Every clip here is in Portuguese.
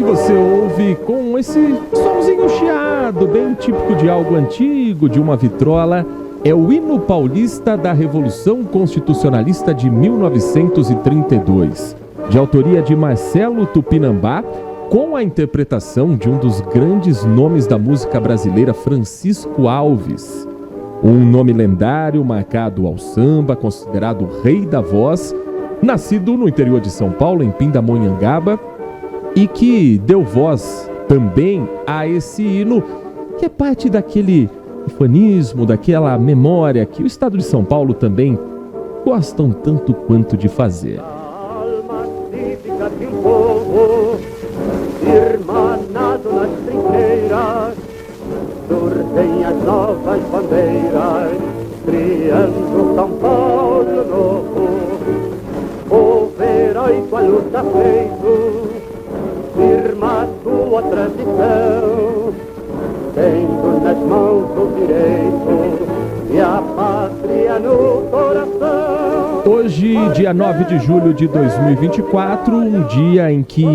que você ouve com esse somzinho chiado, bem típico de algo antigo, de uma vitrola, é o hino paulista da Revolução Constitucionalista de 1932, de autoria de Marcelo Tupinambá, com a interpretação de um dos grandes nomes da música brasileira, Francisco Alves. Um nome lendário, marcado ao samba, considerado o rei da voz, nascido no interior de São Paulo, em Pindamonhangaba, e que deu voz também a esse hino, que é parte daquele ufanismo, daquela memória que o estado de São Paulo também gostam tanto quanto de fazer. A alma cívica de um povo, irmanado nas trincheiras, surgem as novas bandeiras, criando São Paulo novo. Povo heróico a luta feito, firma sua tradição, tendo nas mãos o direito e a pátria no coração. Hoje, dia 9 de julho de 2024, um dia em que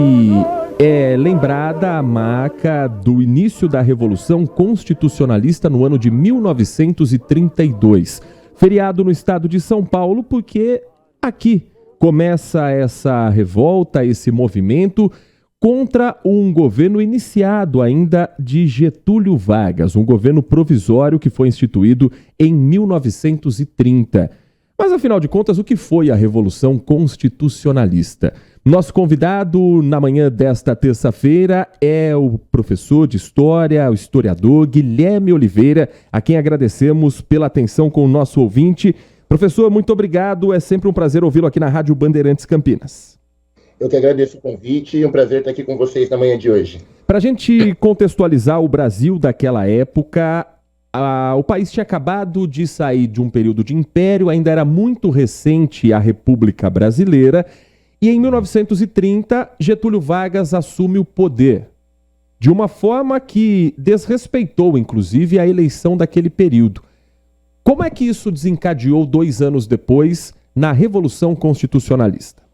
é lembrada a marca do início da Revolução Constitucionalista no ano de 1932. Feriado no estado de São Paulo, porque aqui começa essa revolta, esse movimento contra um governo iniciado ainda de Getúlio Vargas, um governo provisório que foi instituído em 1930. Mas, afinal de contas, o que foi a Revolução Constitucionalista? Nosso convidado na manhã desta terça-feira é o professor de História, o historiador Guilherme Oliveira, a quem agradecemos pela atenção com o nosso ouvinte. Professor, muito obrigado, é sempre um prazer ouvi-lo aqui na Rádio Bandeirantes Campinas. Eu que agradeço o convite e um prazer estar aqui com vocês na manhã de hoje. Para a gente contextualizar o Brasil daquela época, o país tinha acabado de sair de um período de império, ainda era muito recente a República Brasileira, e em 1930, Getúlio Vargas assume o poder, de uma forma que desrespeitou, inclusive, a eleição daquele período. Como é que isso desencadeou 2 anos depois na Revolução Constitucionalista?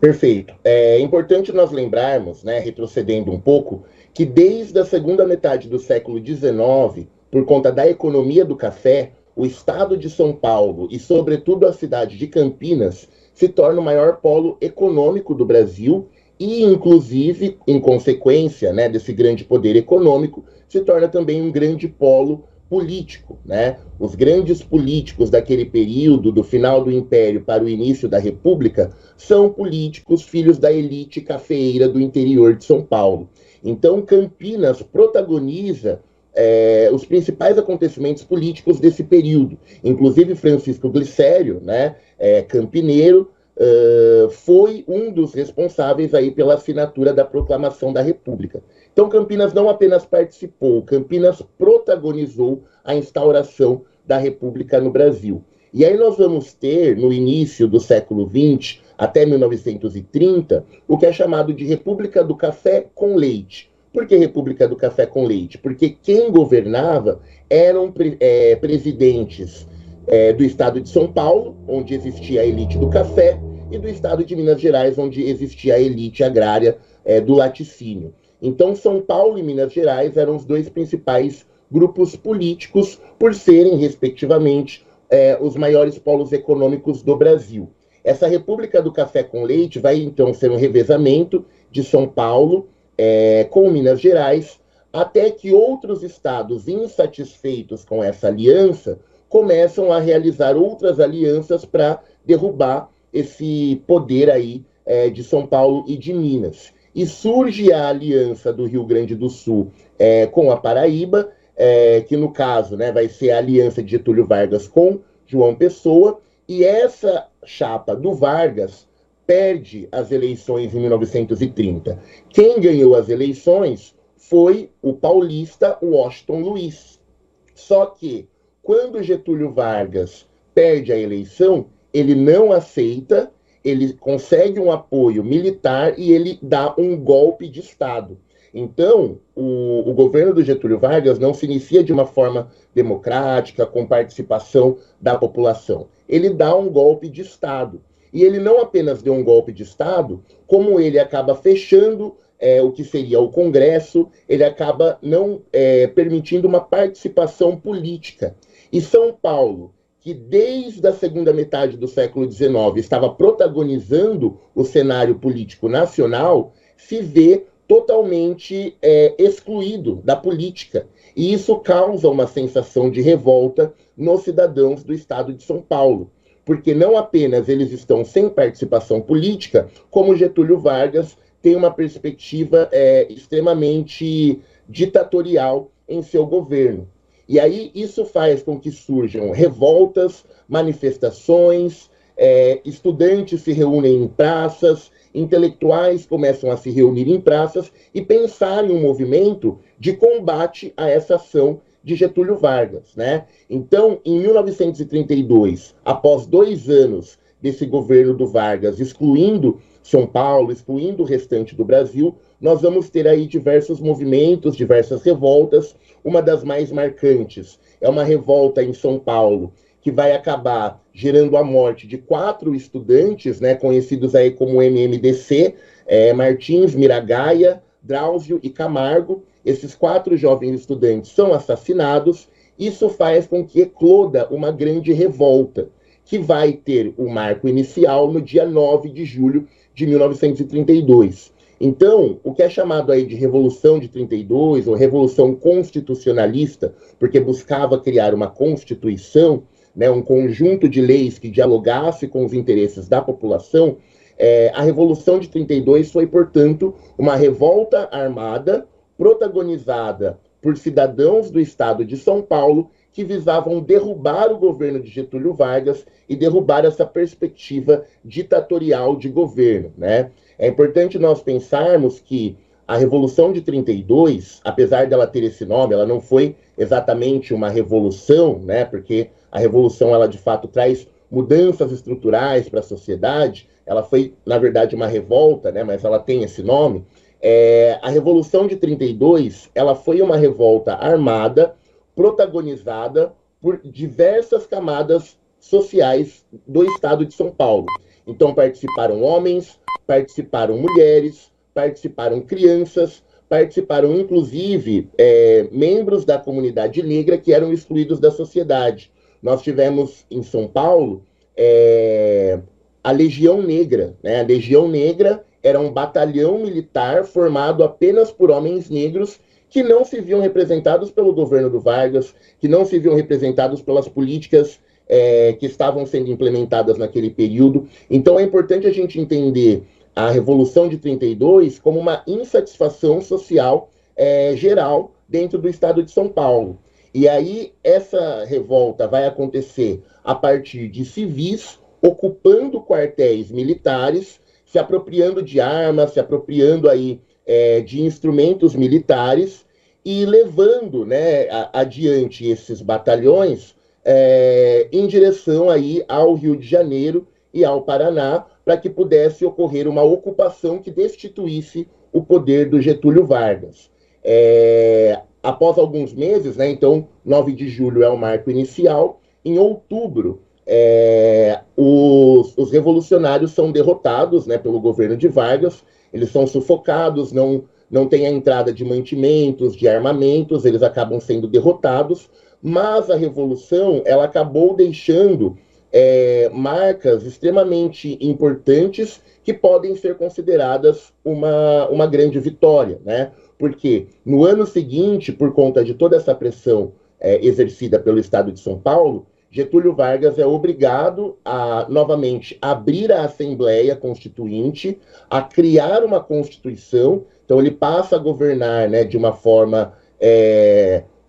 Perfeito. É importante nós lembrarmos, retrocedendo um pouco, que desde a segunda metade do século XIX, por conta da economia do café, o estado de São Paulo e, sobretudo, a cidade de Campinas se torna o maior polo econômico do Brasil e, inclusive, em consequência desse grande poder econômico, se torna também um grande polo político. Os grandes políticos daquele período, do final do Império para o início da República, são políticos filhos da elite cafeeira do interior de São Paulo. Então, Campinas protagoniza os principais acontecimentos políticos desse período. Inclusive, Francisco Glicério, campineiro, foi um dos responsáveis aí pela assinatura da Proclamação da República. Então, Campinas não apenas participou, Campinas protagonizou a instauração da República no Brasil. E aí nós vamos ter, no início do século XX, até 1930, o que é chamado de República do Café com Leite. Por que República do Café com Leite? Porque quem governava eram presidentes do estado de São Paulo, onde existia a elite do café, e do estado de Minas Gerais, onde existia a elite agrária do laticínio. Então, São Paulo e Minas Gerais eram os dois principais grupos políticos, por serem, respectivamente, os maiores polos econômicos do Brasil. Essa República do Café com Leite vai, então, ser um revezamento de São Paulo com Minas Gerais, até que outros estados insatisfeitos com essa aliança começam a realizar outras alianças para derrubar esse poder aí de São Paulo e de Minas. E surge a aliança do Rio Grande do Sul com a Paraíba, que no caso vai ser a aliança de Getúlio Vargas com João Pessoa, e essa chapa do Vargas perde as eleições em 1930. Quem ganhou as eleições foi o paulista Washington Luiz. Só que, quando Getúlio Vargas perde a eleição, ele não aceita, ele consegue um apoio militar e ele dá um golpe de Estado. Então, o governo do Getúlio Vargas não se inicia de uma forma democrática, com participação da população. Ele dá um golpe de Estado. E ele não apenas deu um golpe de Estado, como ele acaba fechando o que seria o Congresso, ele acaba não permitindo uma participação política. E São Paulo, que desde a segunda metade do século XIX estava protagonizando o cenário político nacional, se vê totalmente excluído da política. E isso causa uma sensação de revolta nos cidadãos do estado de São Paulo, porque não apenas eles estão sem participação política, como Getúlio Vargas tem uma perspectiva extremamente ditatorial em seu governo. E aí isso faz com que surjam revoltas, manifestações, estudantes se reúnem em praças, intelectuais começam a se reunir em praças e pensar em um movimento de combate a essa ação de Getúlio Vargas, né? Então, em 1932, após 2 anos desse governo do Vargas, excluindo São Paulo, excluindo o restante do Brasil, nós vamos ter aí diversos movimentos, diversas revoltas. Uma das mais marcantes é uma revolta em São Paulo, que vai acabar gerando a morte de 4 estudantes, né, conhecidos aí como MMDC, Martins, Miragaia, Drauzio e Camargo. Esses 4 jovens estudantes são assassinados. Isso faz com que ecloda uma grande revolta, que vai ter o marco inicial no dia 9 de julho de 1932. Então, o que é chamado aí de Revolução de 32, ou Revolução Constitucionalista, porque buscava criar uma Constituição, né, um conjunto de leis que dialogasse com os interesses da população, a Revolução de 32 foi, portanto, uma revolta armada protagonizada por cidadãos do estado de São Paulo que visavam derrubar o governo de Getúlio Vargas e derrubar essa perspectiva ditatorial de governo, né? É importante nós pensarmos que a Revolução de 32, apesar dela ter esse nome, ela não foi exatamente uma revolução, né? Porque a revolução, ela de fato traz mudanças estruturais para a sociedade. Ela foi, na verdade, uma revolta, né? Mas ela tem esse nome. A Revolução de 32, ela foi uma revolta armada, protagonizada por diversas camadas sociais do estado de São Paulo. Então participaram homens, participaram mulheres, participaram crianças, participaram inclusive membros da comunidade negra que eram excluídos da sociedade. Nós tivemos em São Paulo a Legião Negra, né? A Legião Negra era um batalhão militar formado apenas por homens negros que não se viam representados pelo governo do Vargas, que não se viam representados pelas políticas que estavam sendo implementadas naquele período. Então é importante a gente entender a Revolução de 32 como uma insatisfação social geral dentro do estado de São Paulo. E aí essa revolta vai acontecer a partir de civis ocupando quartéis militares, se apropriando de armas, se apropriando aí de instrumentos militares e levando, né, adiante esses batalhões em direção aí ao Rio de Janeiro e ao Paraná, para que pudesse ocorrer uma ocupação que destituísse o poder do Getúlio Vargas. Após alguns meses, né, então 9 de julho é o marco inicial, em outubro os revolucionários são derrotados, né, pelo governo de Vargas, eles são sufocados, não tem a entrada de mantimentos, de armamentos, eles acabam sendo derrotados, mas a Revolução ela acabou deixando marcas extremamente importantes que podem ser consideradas uma grande vitória, né? Porque no ano seguinte, por conta de toda essa pressão exercida pelo Estado de São Paulo, Getúlio Vargas é obrigado a, novamente, abrir a Assembleia Constituinte, a criar uma Constituição. Então, ele passa a governar, né, de uma forma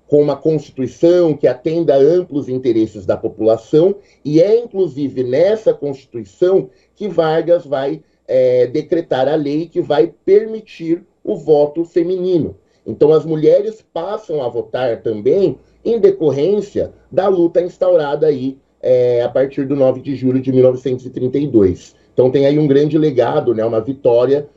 com uma Constituição que atenda a amplos interesses da população, e é, inclusive, nessa Constituição que Vargas vai decretar a lei que vai permitir o voto feminino. Então, as mulheres passam a votar também em decorrência da luta instaurada aí a partir do 9 de julho de 1932. Então tem aí um grande legado, né, uma vitória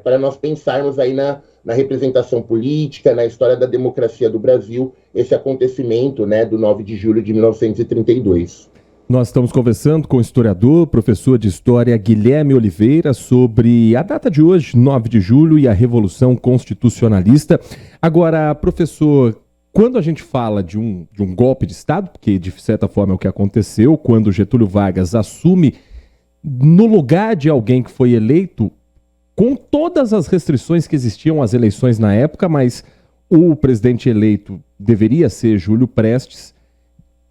para nós pensarmos aí na representação política, na história da democracia do Brasil, esse acontecimento, né, do 9 de julho de 1932. Nós estamos conversando com o historiador, professor de História Guilherme Oliveira, sobre a data de hoje, 9 de julho, e a Revolução Constitucionalista. Agora, professor, quando a gente fala de um golpe de Estado, porque de certa forma é o que aconteceu, quando Getúlio Vargas assume no lugar de alguém que foi eleito, com todas as restrições que existiam às eleições na época, mas o presidente eleito deveria ser Júlio Prestes.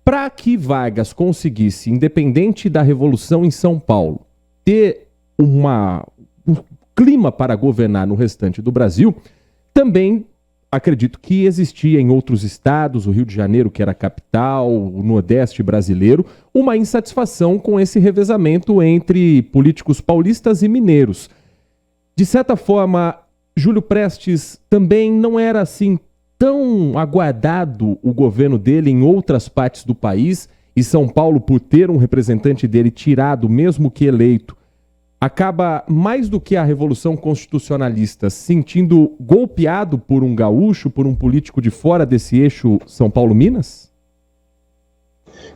Para que Vargas conseguisse, independente da Revolução em São Paulo, ter um clima para governar no restante do Brasil, também acredito que existia em outros estados, o Rio de Janeiro, que era a capital, o Nordeste brasileiro, uma insatisfação com esse revezamento entre políticos paulistas e mineiros. De certa forma, Júlio Prestes também não era assim tão aguardado o governo dele em outras partes do país, e São Paulo, por ter um representante dele tirado, mesmo que eleito, acaba, mais do que a Revolução Constitucionalista, se sentindo golpeado por um gaúcho, por um político de fora desse eixo São Paulo-Minas?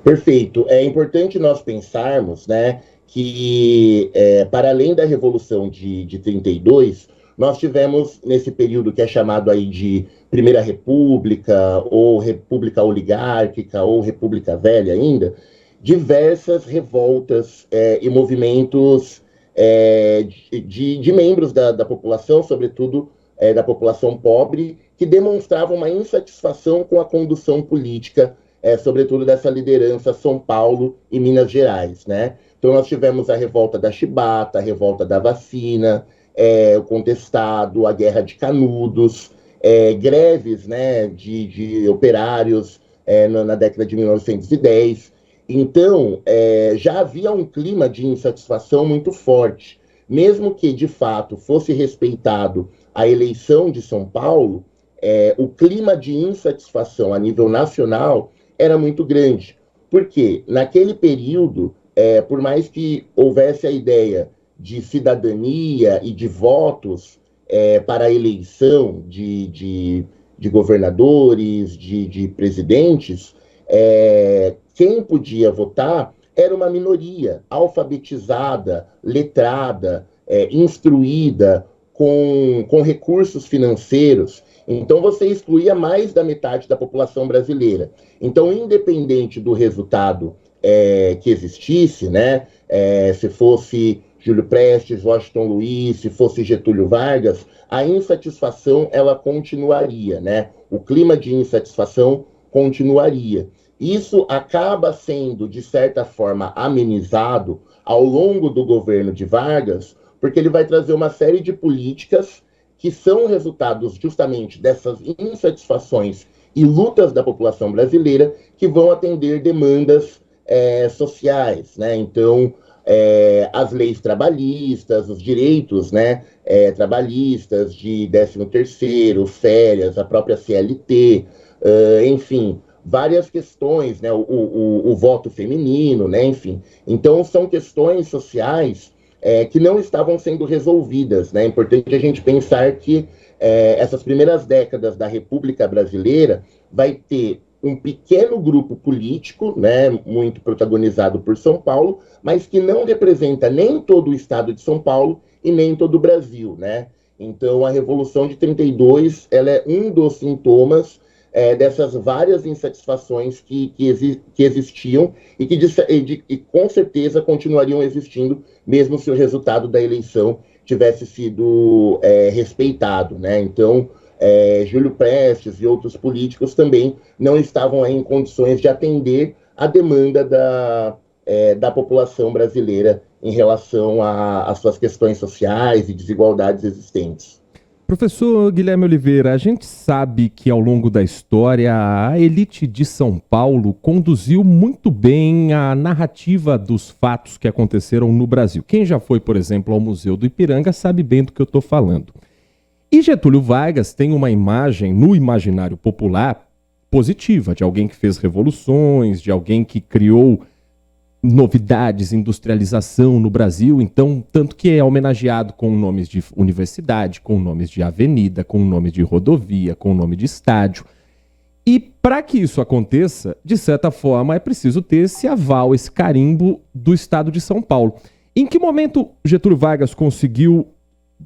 Perfeito. É importante nós pensarmos, né, que para além da Revolução de 32, nós tivemos, nesse período que é chamado aí de Primeira República, ou República Oligárquica, ou República Velha ainda, diversas revoltas e movimentos de membros da população, sobretudo da população pobre, que demonstravam uma insatisfação com a condução política, sobretudo dessa liderança São Paulo e Minas Gerais, né? Então nós tivemos a revolta da Chibata, a revolta da vacina, o contestado, a guerra de Canudos, greves, né, de operários na década de 1910. Então, já havia um clima de insatisfação muito forte. Mesmo que, de fato, fosse respeitado a eleição de São Paulo, o clima de insatisfação a nível nacional era muito grande. Porque, naquele período, por mais que houvesse a ideia de cidadania e de votos para a eleição de governadores, de presidentes, quem podia votar era uma minoria alfabetizada, letrada, instruída, com recursos financeiros. Então você excluía mais da metade da população brasileira. Então, independente do resultado que existisse, né, se fosse Júlio Prestes, Washington Luiz, se fosse Getúlio Vargas, a insatisfação ela continuaria, né? O clima de insatisfação continuaria. Isso acaba sendo, de certa forma, amenizado ao longo do governo de Vargas, porque ele vai trazer uma série de políticas que são resultados justamente dessas insatisfações e lutas da população brasileira que vão atender demandas sociais, né? Então, as leis trabalhistas, os direitos, né, trabalhistas de 13º, férias, a própria CLT, enfim, várias questões, né, o voto feminino, né, enfim. Então, são questões sociais que não estavam sendo resolvidas, né? É importante a gente pensar que essas primeiras décadas da República Brasileira vai ter um pequeno grupo político, né, muito protagonizado por São Paulo, mas que não representa nem todo o estado de São Paulo e nem todo o Brasil, né? Então, a Revolução de 32, ela é um dos sintomas dessas várias insatisfações que existiam e que com certeza continuariam existindo, mesmo se o resultado da eleição tivesse sido respeitado, né? Então, Júlio Prestes e outros políticos também não estavam em condições de atender a demanda da população brasileira em relação às suas questões sociais e desigualdades existentes. Professor Guilherme Oliveira, a gente sabe que ao longo da história a elite de São Paulo conduziu muito bem a narrativa dos fatos que aconteceram no Brasil. Quem já foi, por exemplo, ao Museu do Ipiranga sabe bem do que eu estou falando. E Getúlio Vargas tem uma imagem no imaginário popular positiva, de alguém que fez revoluções, de alguém que criou novidades, industrialização no Brasil, então, tanto que é homenageado com nomes de universidade, com nomes de avenida, com nome de rodovia, com nome de estádio. E para que isso aconteça, de certa forma, é preciso ter esse aval, esse carimbo do Estado de São Paulo. Em que momento Getúlio Vargas conseguiu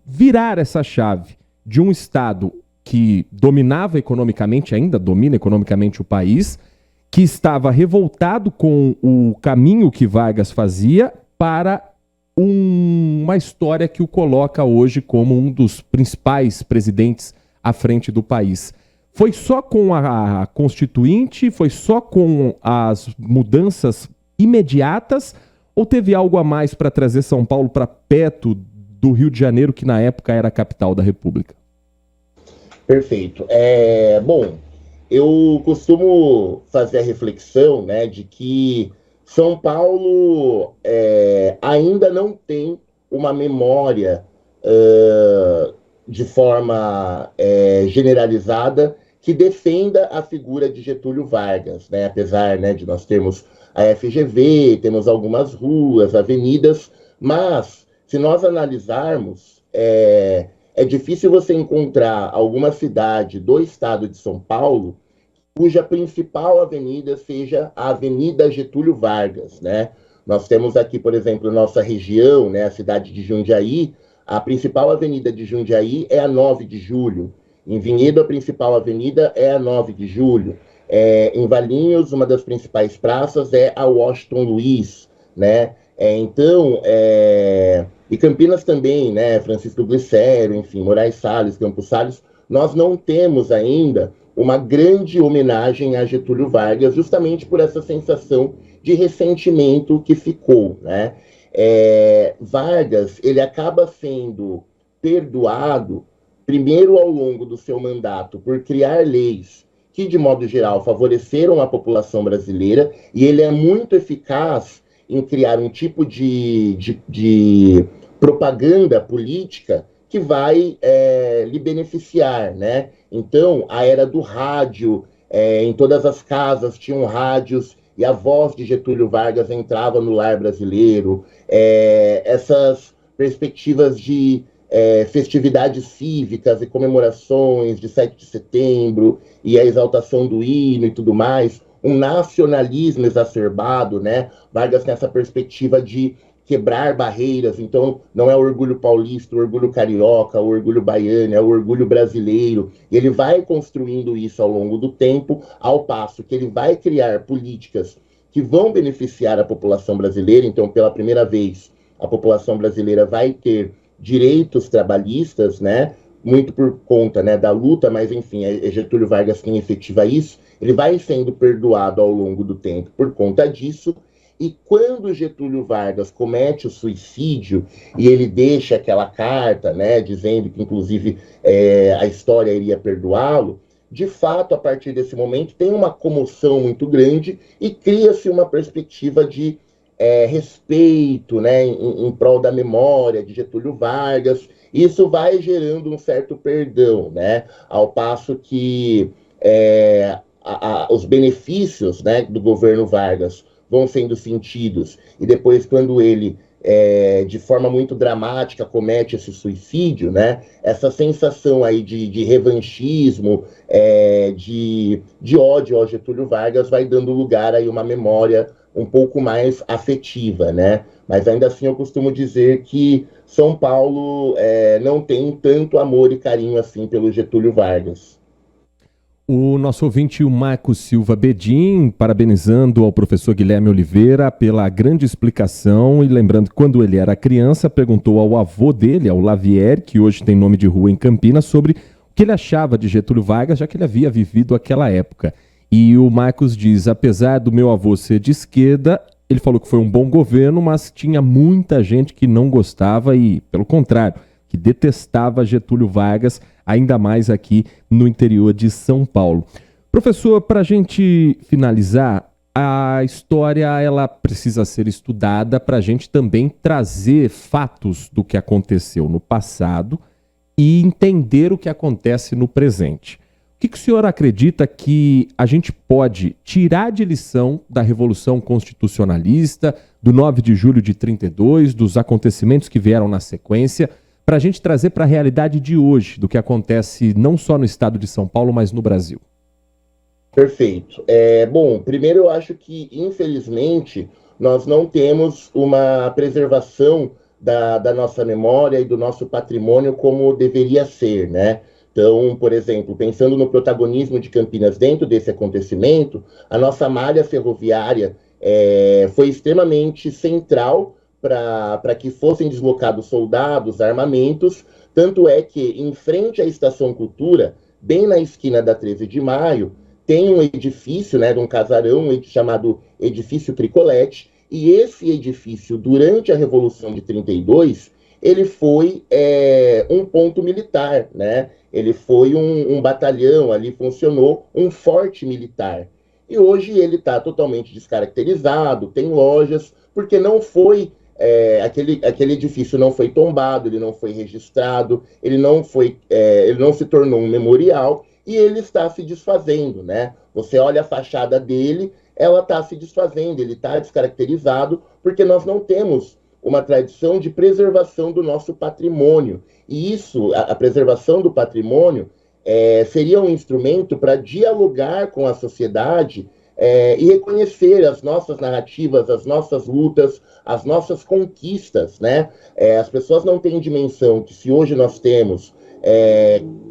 virar essa chave de um Estado que dominava economicamente, ainda domina economicamente o país, que estava revoltado com o caminho que Vargas fazia, para uma história que o coloca hoje como um dos principais presidentes à frente do país? Foi só com a Constituinte? Foi só com as mudanças imediatas? Ou teve algo a mais para trazer São Paulo para perto do Rio de Janeiro, que na época era a capital da República? Perfeito. Bom, eu costumo fazer a reflexão, né, de que São Paulo ainda não tem uma memória de forma generalizada que defenda a figura de Getúlio Vargas, né? Apesar, né, de nós termos a FGV, temos algumas ruas, avenidas, mas se nós analisarmos, é difícil você encontrar alguma cidade do estado de São Paulo cuja principal avenida seja a Avenida Getúlio Vargas, né? Nós temos aqui, por exemplo, nossa região, né, a cidade de Jundiaí, a principal avenida de Jundiaí é a 9 de Julho. Em Vinhedo, a principal avenida é a 9 de Julho. Em Valinhos, uma das principais praças é a Washington Luiz, né? E Campinas também, né? Francisco Glicério, enfim, Moraes Salles, Campos Salles. Nós não temos ainda uma grande homenagem a Getúlio Vargas, justamente por essa sensação de ressentimento que ficou, né? Vargas, ele acaba sendo perdoado, primeiro ao longo do seu mandato, por criar leis que, de modo geral, favoreceram a população brasileira, e ele é muito eficaz em criar um tipo de propaganda política que vai lhe beneficiar, né? Então, a era do rádio, em todas as casas tinham rádios, e a voz de Getúlio Vargas entrava no lar brasileiro. Essas perspectivas de festividades cívicas e comemorações de 7 de setembro, e a exaltação do hino e tudo mais, um nacionalismo exacerbado, né? Vargas tem essa perspectiva de quebrar barreiras, então não é o orgulho paulista, o orgulho carioca, o orgulho baiano, é o orgulho brasileiro. E ele vai construindo isso ao longo do tempo, ao passo que ele vai criar políticas que vão beneficiar a população brasileira. Então, pela primeira vez, a população brasileira vai ter direitos trabalhistas, né? Muito por conta, né, da luta, mas enfim, é Getúlio Vargas quem efetiva isso. Ele vai sendo perdoado ao longo do tempo por conta disso. E quando Getúlio Vargas comete o suicídio e ele deixa aquela carta, né, dizendo que, inclusive, a história iria perdoá-lo, de fato, a partir desse momento, tem uma comoção muito grande e cria-se uma perspectiva de respeito, né, em prol da memória de Getúlio Vargas. Isso vai gerando um certo perdão, né, ao passo que os benefícios, né, do governo Vargas vão sendo sentidos, e depois, quando ele, de forma muito dramática, comete esse suicídio, né, essa sensação aí de revanchismo, de ódio ao Getúlio Vargas vai dando lugar a uma memória um pouco mais afetiva, né? Mas ainda assim eu costumo dizer que São Paulo não tem tanto amor e carinho assim pelo Getúlio Vargas. O nosso ouvinte, o Marcos Silva Bedin, parabenizando ao professor Guilherme Oliveira pela grande explicação, e lembrando que quando ele era criança, perguntou ao avô dele, ao Lavieri, que hoje tem nome de rua em Campinas, sobre o que ele achava de Getúlio Vargas, já que ele havia vivido aquela época. E o Marcos diz, apesar do meu avô ser de esquerda, ele falou que foi um bom governo, mas tinha muita gente que não gostava e, pelo contrário, que detestava Getúlio Vargas, ainda mais aqui no interior de São Paulo. Professor, para a gente finalizar, a história ela precisa ser estudada para a gente também trazer fatos do que aconteceu no passado e entender o que acontece no presente. O que o senhor acredita que a gente pode tirar de lição da Revolução Constitucionalista, do 9 de julho de 32, dos acontecimentos que vieram na sequência, para a gente trazer para a realidade de hoje, do que acontece não só no estado de São Paulo, mas no Brasil? Perfeito. Bom, primeiro eu acho que, infelizmente, nós não temos uma preservação da nossa memória e do nosso patrimônio como deveria ser, né? Então, por exemplo, pensando no protagonismo de Campinas dentro desse acontecimento, a nossa malha ferroviária foi extremamente central para que fossem deslocados soldados, armamentos, tanto é que, em frente à Estação Cultura, bem na esquina da 13 de Maio, tem um edifício, né, de um casarão chamado Edifício Cricolete, e esse edifício, durante a Revolução de 32, ele foi um ponto militar, né? Ele foi um batalhão, ali funcionou um forte militar. E hoje ele está totalmente descaracterizado, tem lojas, porque não foi... aquele edifício não foi tombado, ele não foi registrado, ele não se tornou um memorial, e ele está se desfazendo, né? Você olha a fachada dele, ela está se desfazendo, ele está descaracterizado, porque nós não temos uma tradição de preservação do nosso patrimônio. E isso, a preservação do patrimônio, seria um instrumento para dialogar com a sociedade e reconhecer as nossas narrativas, as nossas lutas, as nossas conquistas, né? As pessoas não têm dimensão que, se hoje nós temos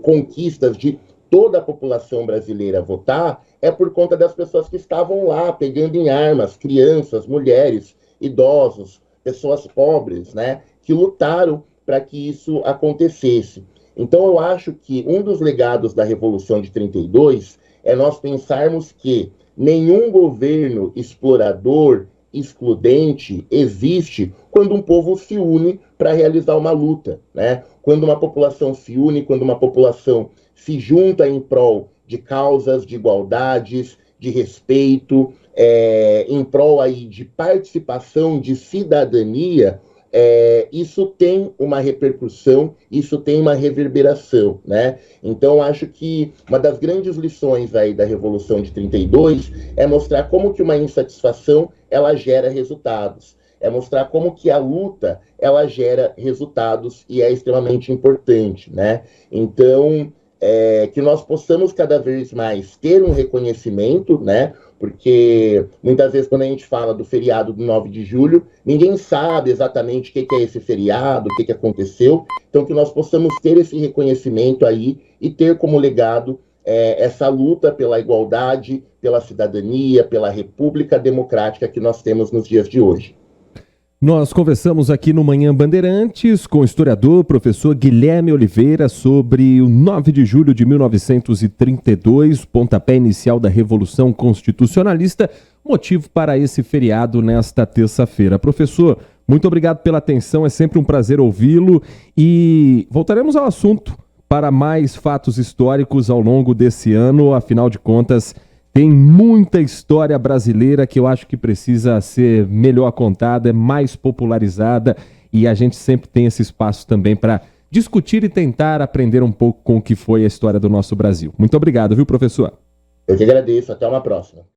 conquistas de toda a população brasileira votar, é por conta das pessoas que estavam lá pegando em armas, crianças, mulheres, idosos, pessoas pobres, né, que lutaram para que isso acontecesse. Então eu acho que um dos legados da Revolução de 32 é nós pensarmos que nenhum governo explorador, excludente, existe quando um povo se une para realizar uma luta, né? Quando uma população se une, quando uma população se junta em prol de causas, de igualdades, de respeito, em prol aí de participação, de cidadania, isso tem uma repercussão, isso tem uma reverberação, né? Então, acho que uma das grandes lições aí da Revolução de 32 é mostrar como que uma insatisfação, ela gera resultados. É mostrar como que a luta, ela gera resultados e é extremamente importante, né? Então, que nós possamos cada vez mais ter um reconhecimento, né? Porque muitas vezes quando a gente fala do feriado do 9 de julho, ninguém sabe exatamente o que é esse feriado, o que aconteceu. Então que nós possamos ter esse reconhecimento aí e ter como legado essa luta pela igualdade, pela cidadania, pela república democrática que nós temos nos dias de hoje. Nós conversamos aqui no Manhã Bandeirantes com o historiador, professor Guilherme Oliveira, sobre o 9 de julho de 1932, pontapé inicial da Revolução Constitucionalista, motivo para esse feriado nesta terça-feira. Professor, muito obrigado pela atenção, é sempre um prazer ouvi-lo e voltaremos ao assunto para mais fatos históricos ao longo desse ano, afinal de contas, tem muita história brasileira que eu acho que precisa ser melhor contada, mais popularizada, e a gente sempre tem esse espaço também para discutir e tentar aprender um pouco com o que foi a história do nosso Brasil. Muito obrigado, viu, professor? Eu que agradeço. Até uma próxima.